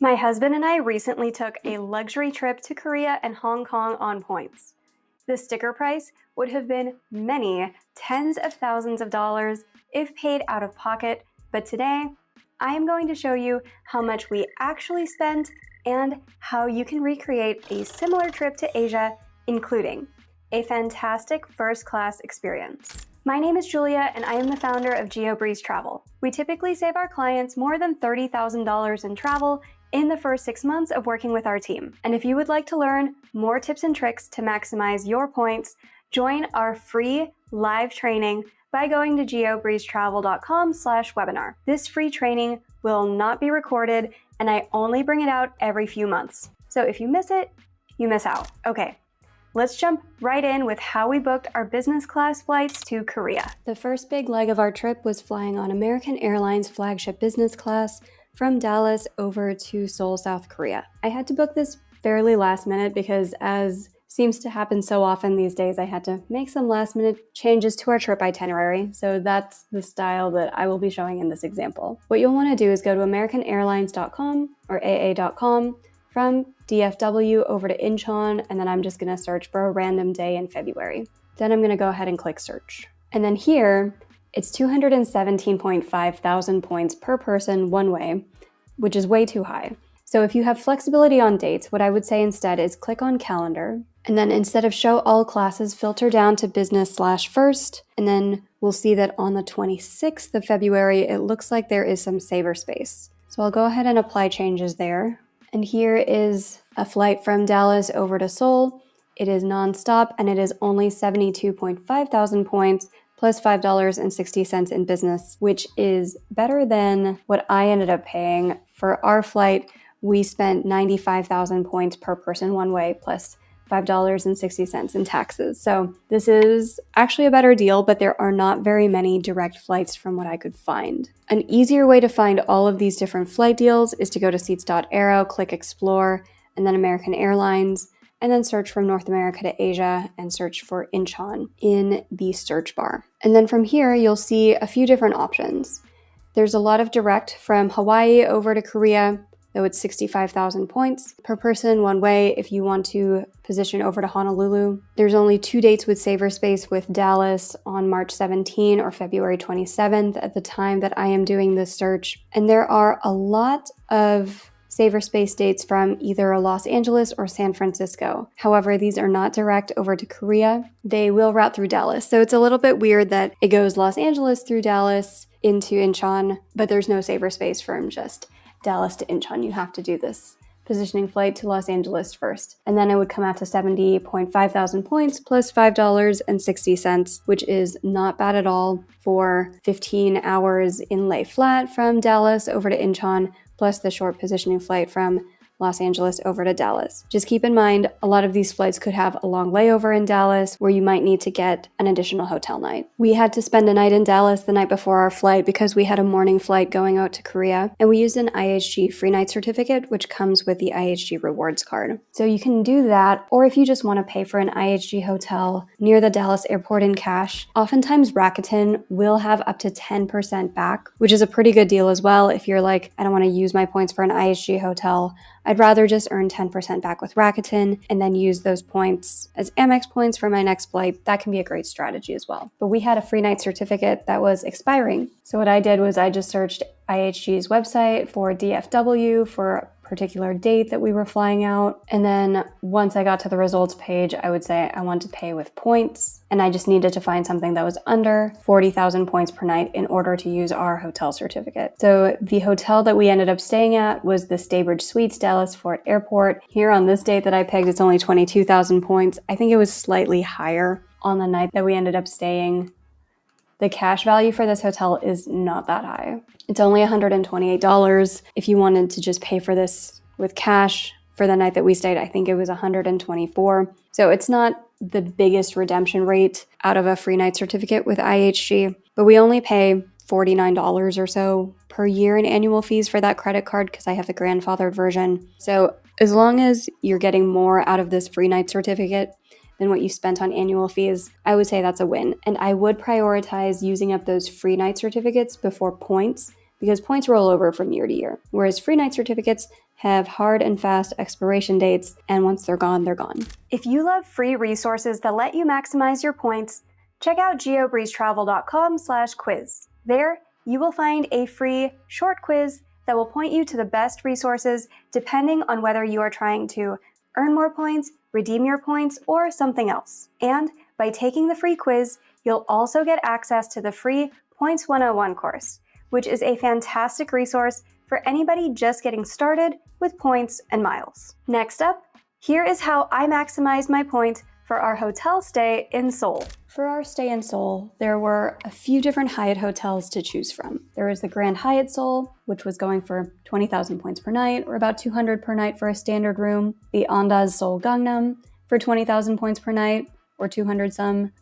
My husband and I recently took a luxury trip to Korea and Hong Kong on points. The sticker price would have been many tens of thousands of dollars if paid out of pocket, but today I am going to show you how much we actually spent and how you can recreate a similar trip to Asia, including a fantastic first-class experience. My name is Julia, and I am the founder of GeoBreeze Travel. We typically save our clients more than $30,000 in travel in the first 6 months of working with our team. And if you would like to learn more tips and tricks to maximize your points, join our free live training by going to geobreezetravel.com/webinar. This free training will not be recorded, and I only bring it out every few months. So if you miss it, you miss out. Okay, let's jump right in with how we booked our business class flights to Korea. The first big leg of our trip was flying on American Airlines flagship business class from Dallas over to Seoul, South Korea. I had to book this fairly last minute because, as seems to happen so often these days, I had to make some last minute changes to our trip itinerary. So that's the style that I will be showing in this example. What you'll want to do is go to americanairlines.com or aa.com from DFW over to Incheon, and then I'm just going to search for a random day in February. Then I'm going to go ahead and click search. And then here, it's 217.5 thousand points per person one way, which is way too high. So if you have flexibility on dates, what I would say instead is click on calendar, and then instead of show all classes, filter down to business/first, and then we'll see that on the 26th of February, it looks like there is some saver space. So I'll go ahead and apply changes there. And here is a flight from Dallas over to Seoul. It is nonstop, and it is only 72.5 thousand points, plus $5.60 in business, which is better than what I ended up paying. For our flight, we spent 95,000 points per person one way, plus $5.60 in taxes. So this is actually a better deal, but there are not very many direct flights from what I could find. An easier way to find all of these different flight deals is to go to seats.aero, click explore, and then American Airlines, and then search from North America to Asia and search for Incheon in the search bar. And then from here, you'll see a few different options. There's a lot of direct from Hawaii over to Korea, though it's 65,000 points per person one way if you want to position over to Honolulu. There's only 2 dates with saver space with Dallas on March 17 or February 27th at the time that I am doing this search. And there are a lot of saver space dates from either Los Angeles or San Francisco. However, these are not direct over to Korea. They will route through Dallas. So it's a little bit weird that it goes Los Angeles through Dallas into Incheon, but there's no saver space from just Dallas to Incheon. You have to do this positioning flight to Los Angeles first. And then it would come out to 70.5 thousand points plus $5.60, which is not bad at all for 15 hours in lay flat from Dallas over to Incheon, plus the short positioning flight from Los Angeles over to Dallas. Just keep in mind, a lot of these flights could have a long layover in Dallas where you might need to get an additional hotel night. We had to spend a night in Dallas the night before our flight because we had a morning flight going out to Korea, and we used an IHG free night certificate, which comes with the IHG rewards card. So you can do that, or if you just want to pay for an IHG hotel near the Dallas airport in cash, oftentimes Rakuten will have up to 10% back, which is a pretty good deal as well if you're like, I don't want to use my points for an IHG hotel. I'd rather just earn 10% back with Rakuten and then use those points as Amex points for my next flight. That can be a great strategy as well. But we had a free night certificate that was expiring. So what I did was I just searched IHG's website for DFW for a particular date that we were flying out. And then once I got to the results page, I would say I want to pay with points. And I just needed to find something that was under 40,000 points per night in order to use our hotel certificate. So the hotel that we ended up staying at was the Staybridge Suites, Dallas Fort Airport. Here on this date that I picked, it's only 22,000 points. I think it was slightly higher on the night that we ended up staying. The cash value for this hotel is not that high. It's only $128. If you wanted to just pay for this with cash for the night that we stayed, I think it was $124. So it's not the biggest redemption rate out of a free night certificate with IHG, but we only pay $49 or so per year in annual fees for that credit card because I have the grandfathered version. So as long as you're getting more out of this free night certificate than what you spent on annual fees, I would say that's a win. And I would prioritize using up those free night certificates before points because points roll over from year to year, whereas free night certificates have hard and fast expiration dates, and once they're gone, they're gone. If you love free resources that let you maximize your points, check out geobreezetravel.com/quiz. There, you will find a free short quiz that will point you to the best resources depending on whether you are trying to earn more points, redeem your points, or something else. And by taking the free quiz, you'll also get access to the free Points 101 course, which is a fantastic resource for anybody just getting started with points and miles. Next up, here is how I maximized my points for our hotel stay in Seoul. For our stay in Seoul, there were a few different Hyatt hotels to choose from. There was the Grand Hyatt Seoul, which was going for 20,000 points per night, or about 200 per night for a standard room. The Andaz Seoul Gangnam for 20,000 points per night, or $200 some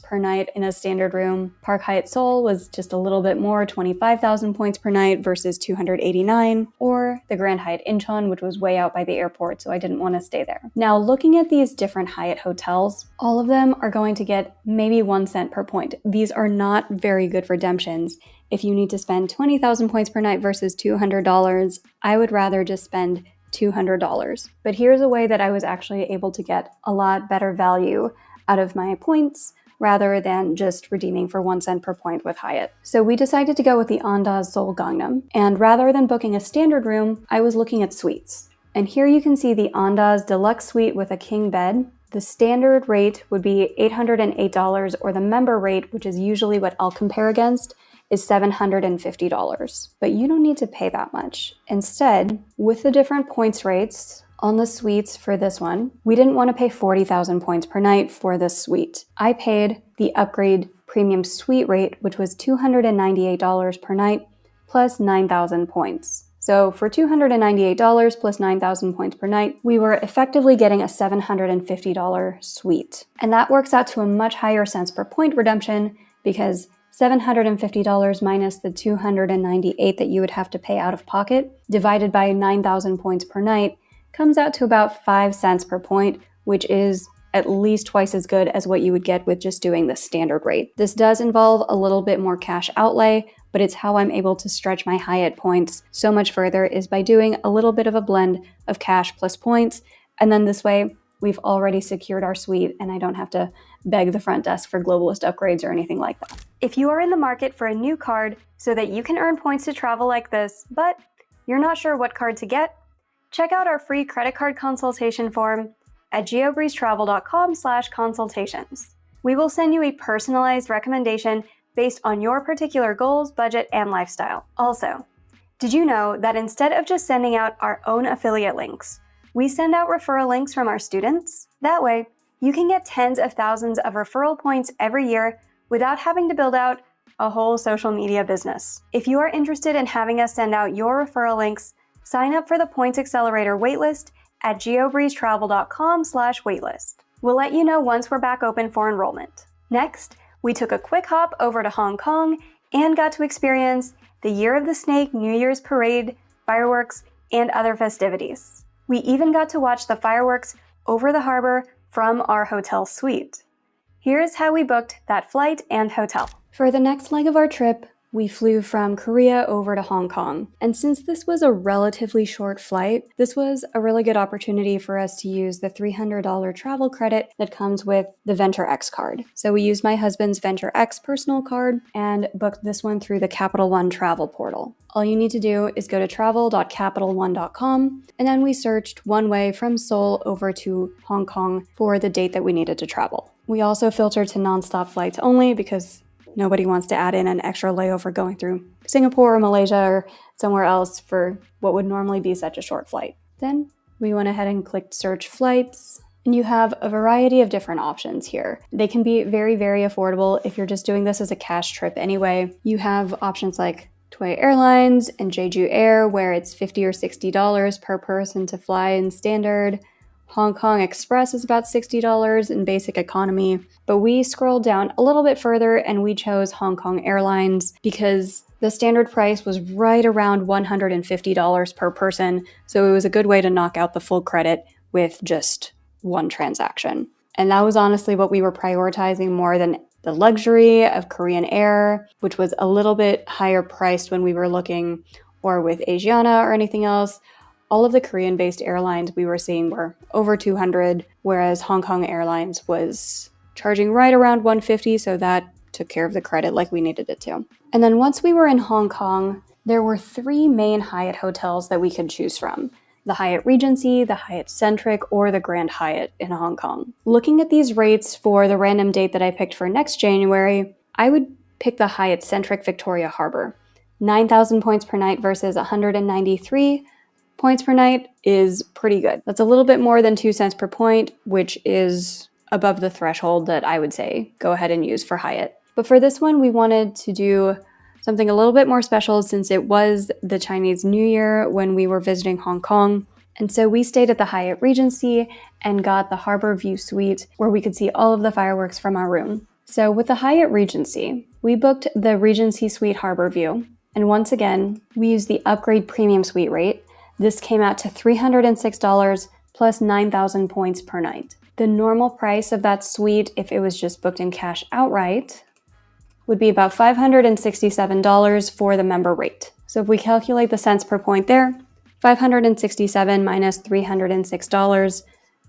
per night in a standard room. Park Hyatt Seoul was just a little bit more, 25,000 points per night versus 289, or the Grand Hyatt Incheon, which was way out by the airport, so I didn't want to stay there. Now, looking at these different Hyatt hotels, all of them are going to get maybe 1 cent per point. These are not very good redemptions. If you need to spend 20,000 points per night versus $200, I would rather just spend $200. But here's a way that I was actually able to get a lot better value out of my points rather than just redeeming for 1 cent per point with Hyatt. So we decided to go with the Andaz Seoul Gangnam, and rather than booking a standard room, I was looking at suites. And here you can see the Andaz Deluxe Suite with a king bed. The standard rate would be $808, or the member rate, which is usually what I'll compare against, is $750. But you don't need to pay that much. Instead, with the different points rates on the suites for this one, we didn't want to pay 40,000 points per night for this suite. I paid the upgrade premium suite rate, which was $298 per night plus 9,000 points. So for $298 plus 9,000 points per night, we were effectively getting a $750 suite. And that works out to a much higher cents per point redemption, because $750 minus the $298 that you would have to pay out of pocket, divided by 9,000 points per night, comes out to about 5 cents per point, which is at least twice as good as what you would get with just doing the standard rate. This does involve a little bit more cash outlay, but it's how I'm able to stretch my Hyatt points so much further, is by doing a little bit of a blend of cash plus points, and then this way, we've already secured our suite and I don't have to beg the front desk for globalist upgrades or anything like that. If you are in the market for a new card so that you can earn points to travel like this, but you're not sure what card to get, check out our free credit card consultation form at geobreezetravel.com/consultations. We will send you a personalized recommendation based on your particular goals, budget, and lifestyle. Also, did you know that instead of just sending out our own affiliate links, we send out referral links from our students? That way, you can get tens of thousands of referral points every year without having to build out a whole social media business. If you are interested in having us send out your referral links, sign up for the Points Accelerator waitlist at geobreezetravel.com/waitlist. We'll let you know once we're back open for enrollment. Next, we took a quick hop over to Hong Kong and got to experience the Year of the Snake New Year's Parade, fireworks, and other festivities. We even got to watch the fireworks over the harbor from our hotel suite. Here's how we booked that flight and hotel. For the next leg of our trip, we flew from Korea over to Hong Kong. And since this was a relatively short flight, this was a really good opportunity for us to use the $300 travel credit that comes with the Venture X card. So we used my husband's Venture X personal card and booked this one through the Capital One travel portal. All you need to do is go to travel.capitalone.com, and then we searched one way from Seoul over to Hong Kong for the date that we needed to travel. We also filtered to nonstop flights only because nobody wants to add in an extra layover going through Singapore or Malaysia or somewhere else for what would normally be such a short flight. Then we went ahead and clicked search flights, and you have a variety of different options here. They can be very, very affordable if you're just doing this as a cash trip anyway. You have options like Cathay Airlines and Jeju Air, where it's $50 or $60 per person to fly in standard. Hong Kong Express is about $60 in basic economy, but we scrolled down a little bit further and we chose Hong Kong Airlines because the standard price was right around $150 per person, so it was a good way to knock out the full credit with just one transaction. And that was honestly what we were prioritizing more than the luxury of Korean Air, which was a little bit higher priced when we were looking, or with Asiana or anything else. All of the Korean-based airlines we were seeing were over 200, whereas Hong Kong Airlines was charging right around 150, so that took care of the credit like we needed it to. And then once we were in Hong Kong, there were 3 main Hyatt hotels that we could choose from: the Hyatt Regency, the Hyatt Centric, or the Grand Hyatt in Hong Kong. Looking at these rates for the random date that I picked for next January, I would pick the Hyatt Centric Victoria Harbor. 9,000 points per night versus 193 points per night is pretty good. That's a little bit more than 2 cents per point, which is above the threshold that I would say go ahead and use for Hyatt. But for this one, we wanted to do something a little bit more special since it was the Chinese New Year when we were visiting Hong Kong. And so we stayed at the Hyatt Regency and got the Harbor View Suite where we could see all of the fireworks from our room. So with the Hyatt Regency, we booked the Regency Suite Harbor View. And once again, we used the Upgrade Premium Suite rate. This came out to $306 plus 9,000 points per night. The normal price of that suite, if it was just booked in cash outright, would be about $567 for the member rate. So if we calculate the cents per point there, $567 minus $306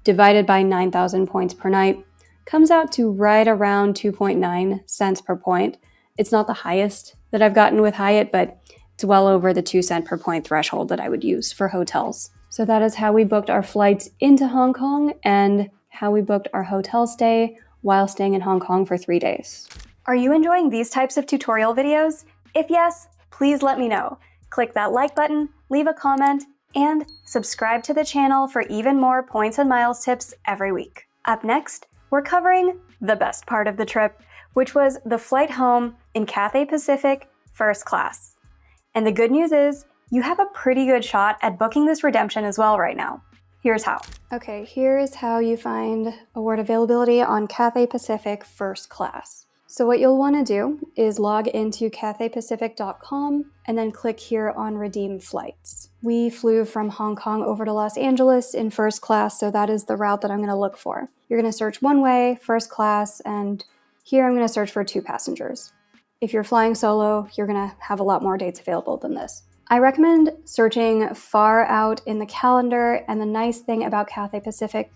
divided by 9,000 points per night comes out to right around 2.9 cents per point. It's not the highest that I've gotten with Hyatt, but it's well over the 2 cent per point threshold that I would use for hotels. So that is how we booked our flights into Hong Kong and how we booked our hotel stay while staying in Hong Kong for 3 days. Are you enjoying these types of tutorial videos? If yes, please let me know. Click that like button, leave a comment, and subscribe to the channel for even more points and miles tips every week. Up next, we're covering the best part of the trip, which was the flight home in Cathay Pacific first class. And the good news is, you have a pretty good shot at booking this redemption as well right now. Here's how. Okay, here is how you find award availability on Cathay Pacific first class. So what you'll want to do is log into cathaypacific.com and then click here on Redeem Flights. We flew from Hong Kong over to Los Angeles in first class, so that is the route that I'm going to look for. You're going to search one way, first class, and here I'm going to search for 2 passengers. If you're flying solo, you're going to have a lot more dates available than this. I recommend searching far out in the calendar, and the nice thing about Cathay Pacific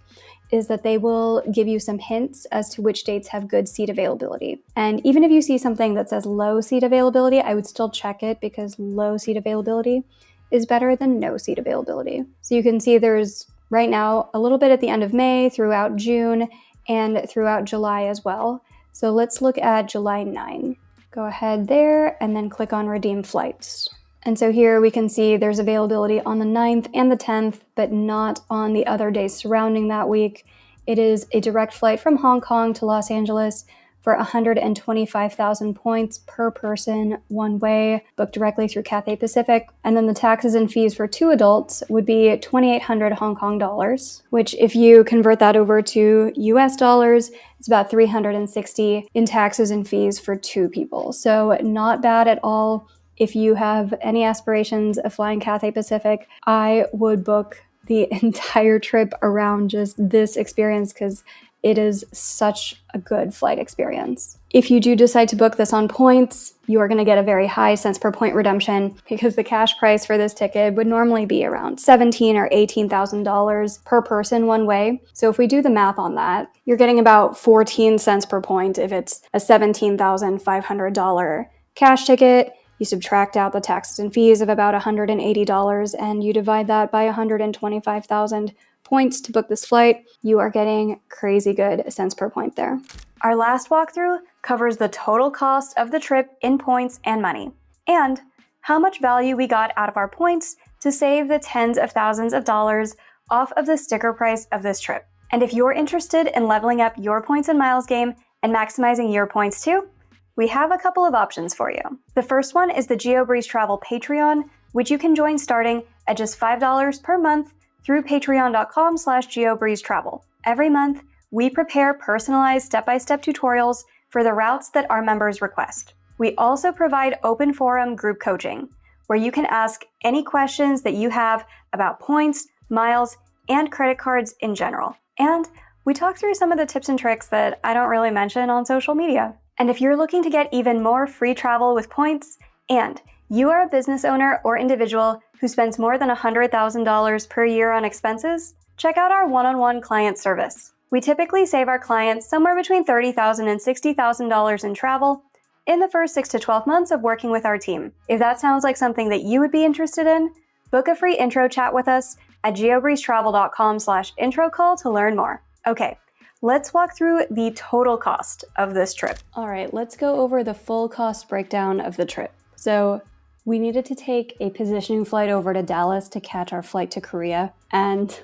is that they will give you some hints as to which dates have good seat availability. And even if you see something that says low seat availability, I would still check it because low seat availability is better than no seat availability. So you can see there's right now a little bit at the end of May, throughout June, and throughout July as well. So let's look at July 9. Go ahead there and then click on Redeem Flights. And so here we can see there's availability on the 9th and the 10th, but not on the other days surrounding that week. It is a direct flight from Hong Kong to Los Angeles for 125,000 points per person one way, booked directly through Cathay Pacific. And then the taxes and fees for 2 adults would be 2,800 Hong Kong dollars, which if you convert that over to US dollars, it's about 360 in taxes and fees for 2 people. So not bad at all. If you have any aspirations of flying Cathay Pacific, I would book the entire trip around just this experience because it is such a good flight experience. If you do decide to book this on points, you are going to get a very high cents per point redemption because the cash price for this ticket would normally be around $17,000 or $18,000 per person one way. So if we do the math on that, you're getting about 14 cents per point if it's a $17,500 cash ticket. You subtract out the taxes and fees of about $180 and you divide that by 125,000 points to book this flight. You are getting crazy good cents per point there. Our last walkthrough covers the total cost of the trip in points and money, and how much value we got out of our points to save the tens of thousands of dollars off of the sticker price of this trip. And if you're interested in leveling up your points and miles game and maximizing your points too, we have a couple of options for you. The first one is the GeoBreeze Travel Patreon, which you can join starting at just $5 per month through patreon.com/GeoBreezeTravel. Every month, we prepare personalized step-by-step tutorials for the routes that our members request. We also provide open forum group coaching, where you can ask any questions that you have about points, miles, and credit cards in general. And we talk through some of the tips and tricks that I don't really mention on social media. And if you're looking to get even more free travel with points, and you are a business owner or individual who spends more than $100,000 per year on expenses, check out our one-on-one client service. We typically save our clients somewhere between $30,000 and $60,000 in travel in the first 6 to 12 months of working with our team. If that sounds like something that you would be interested in, book a free intro chat with us at geobreezetravel.com/intro call to learn more. Okay, let's walk through the total cost of this trip. All right, let's go over the full cost breakdown of the trip. So we needed to take a positioning flight over to Dallas to catch our flight to Korea, and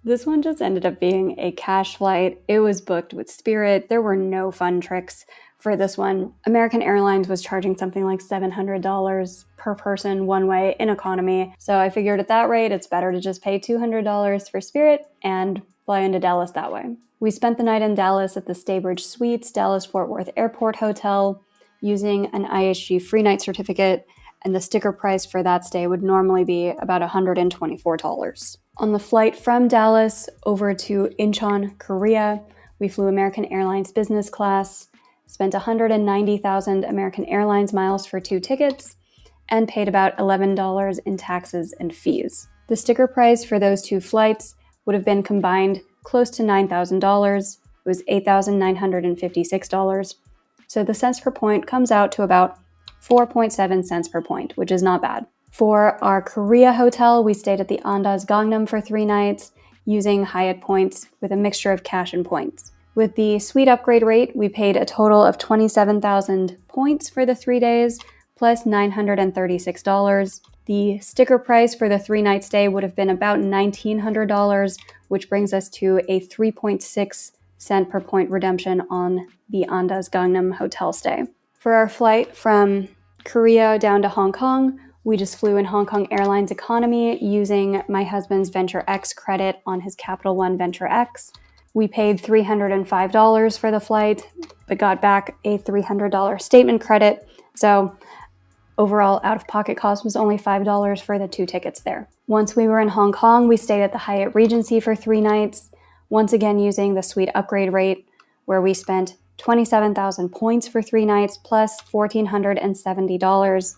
this one just ended up being a cash flight. It was booked with Spirit. There were no fun tricks for this one. American Airlines was charging something like $700 per person one way in economy. So I figured at that rate, it's better to just pay $200 for Spirit and fly into Dallas that way. We spent the night in Dallas at the Staybridge Suites, Dallas-Fort Worth Airport Hotel, using an IHG free night certificate, and the sticker price for that stay would normally be about $124. On the flight from Dallas over to Incheon, Korea, we flew American Airlines business class, spent 190,000 American Airlines miles for 2 tickets, and paid about $11 in taxes and fees. The sticker price for those 2 flights would have been combined close to $9,000. It was $8,956. So the cents per point comes out to about 4.7 cents per point, which is not bad. For our Korea hotel, we stayed at the Andaz Gangnam for 3 nights, using Hyatt points with a mixture of cash and points. With the suite upgrade rate, we paid a total of 27,000 points for the 3 days, plus $936. The sticker price for the 3-night stay would have been about $1,900, which brings us to a 3.6 cent per point redemption on the Andaz Gangnam hotel stay. For our flight from Korea down to Hong Kong, we just flew in Hong Kong Airlines economy using my husband's Venture X credit on his Capital One Venture X. We paid $305 for the flight, but got back a $300 statement credit. So overall out-of-pocket cost was only $5 for the 2 tickets there. Once we were in Hong Kong, we stayed at the Hyatt Regency for 3 nights, once again using the suite upgrade rate, where we spent 27,000 points for 3 nights plus $1,470.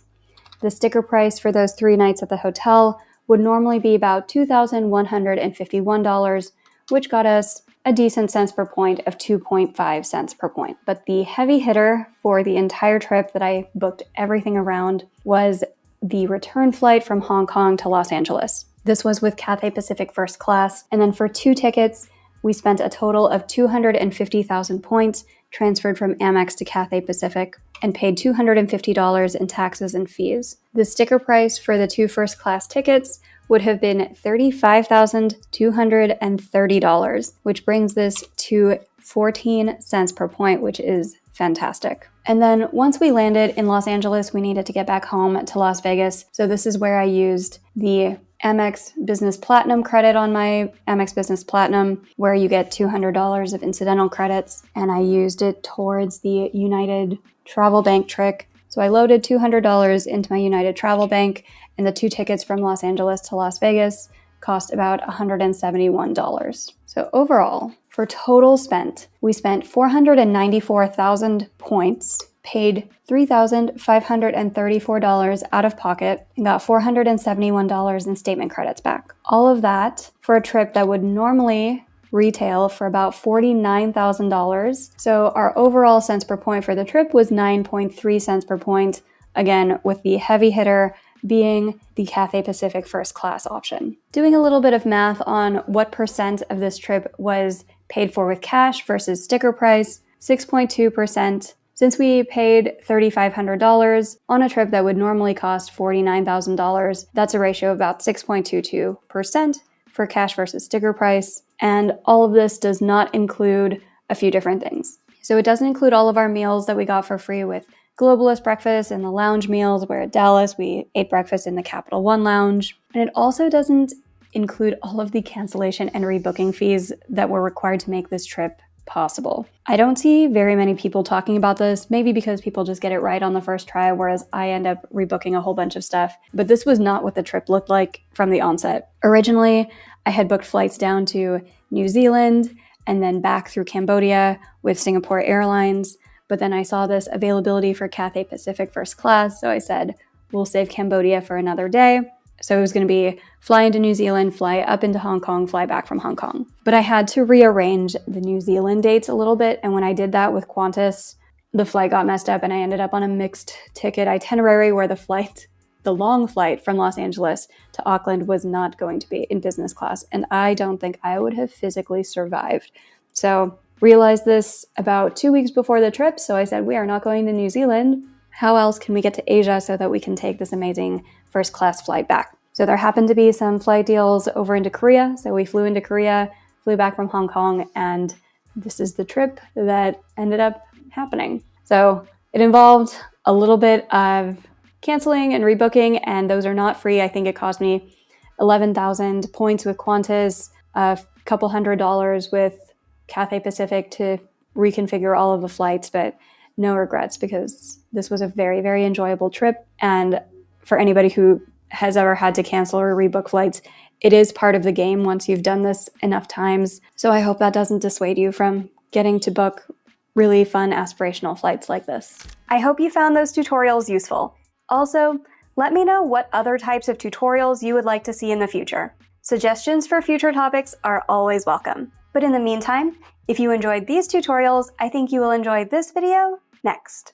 The sticker price for those 3 nights at the hotel would normally be about $2,151, which got us a decent cents per point of 2.5 cents per point. But the heavy hitter for the entire trip that I booked everything around was the return flight from Hong Kong to Los Angeles. This was with Cathay Pacific First Class, and then for 2 tickets, we spent a total of 250,000 points transferred from Amex to Cathay Pacific and paid $250 in taxes and fees. The sticker price for the 2 first-class tickets would have been $35,230, which brings this to 14 cents per point, which is fantastic. And then once we landed in Los Angeles, we needed to get back home to Las Vegas. So this is where I used the Amex Business Platinum credit on my Amex Business Platinum, where you get $200 of incidental credits. And I used it towards the United Travel Bank trick. So I loaded $200 into my United Travel Bank, and the 2 tickets from Los Angeles to Las Vegas cost about $171. So overall, for total spent, we spent 494,000 points, paid $3,534 out of pocket, and got $471 in statement credits back. All of that for a trip that would normally retail for about $49,000. So our overall cents per point for the trip was 9.3 cents per point, again, with the heavy hitter being the Cathay Pacific First Class option. Doing a little bit of math on what percent of this trip was paid for with cash versus sticker price, 6.2%. Since we paid $3,500 on a trip that would normally cost $49,000, that's a ratio of about 6.22% for cash versus sticker price. And all of this does not include a few different things. So it doesn't include all of our meals that we got for free with Globalist breakfast and the lounge meals, where at Dallas we ate breakfast in the Capital One lounge. And it also doesn't include all of the cancellation and rebooking fees that were required to make this trip possible. I don't see very many people talking about this, maybe because people just get it right on the first try, whereas I end up rebooking a whole bunch of stuff. But this was not what the trip looked like from the onset. Originally, I had booked flights down to New Zealand and then back through Cambodia with Singapore Airlines. but then I saw this availability for Cathay Pacific first class, so I said, we'll save Cambodia for another day. So it was going to be fly into New Zealand, fly up into Hong Kong, fly back from Hong Kong. But I had to rearrange the New Zealand dates a little bit, and when I did that with Qantas, the flight got messed up and I ended up on a mixed ticket itinerary where the long flight from Los Angeles to Auckland was not going to be in business class, and I don't think I would have physically survived. So realized this about 2 weeks before the trip, so I said, we are not going to New Zealand. How else can we get to Asia so that we can take this amazing first class flight back? So there happened to be some flight deals over into Korea, so we flew into Korea, flew back from Hong Kong, and this is the trip that ended up happening. So it involved a little bit of canceling and rebooking, and those are not free. I think it cost me 11,000 points with Qantas, a couple $100 with Cathay Pacific to reconfigure all of the flights, but no regrets because this was a very, very enjoyable trip. And for anybody who has ever had to cancel or rebook flights, it is part of the game once you've done this enough times. So I hope that doesn't dissuade you from getting to book really fun aspirational flights like this. I hope you found those tutorials useful. Also, let me know what other types of tutorials you would like to see in the future. Suggestions for future topics are always welcome. But in the meantime, if you enjoyed these tutorials, I think you will enjoy this video next.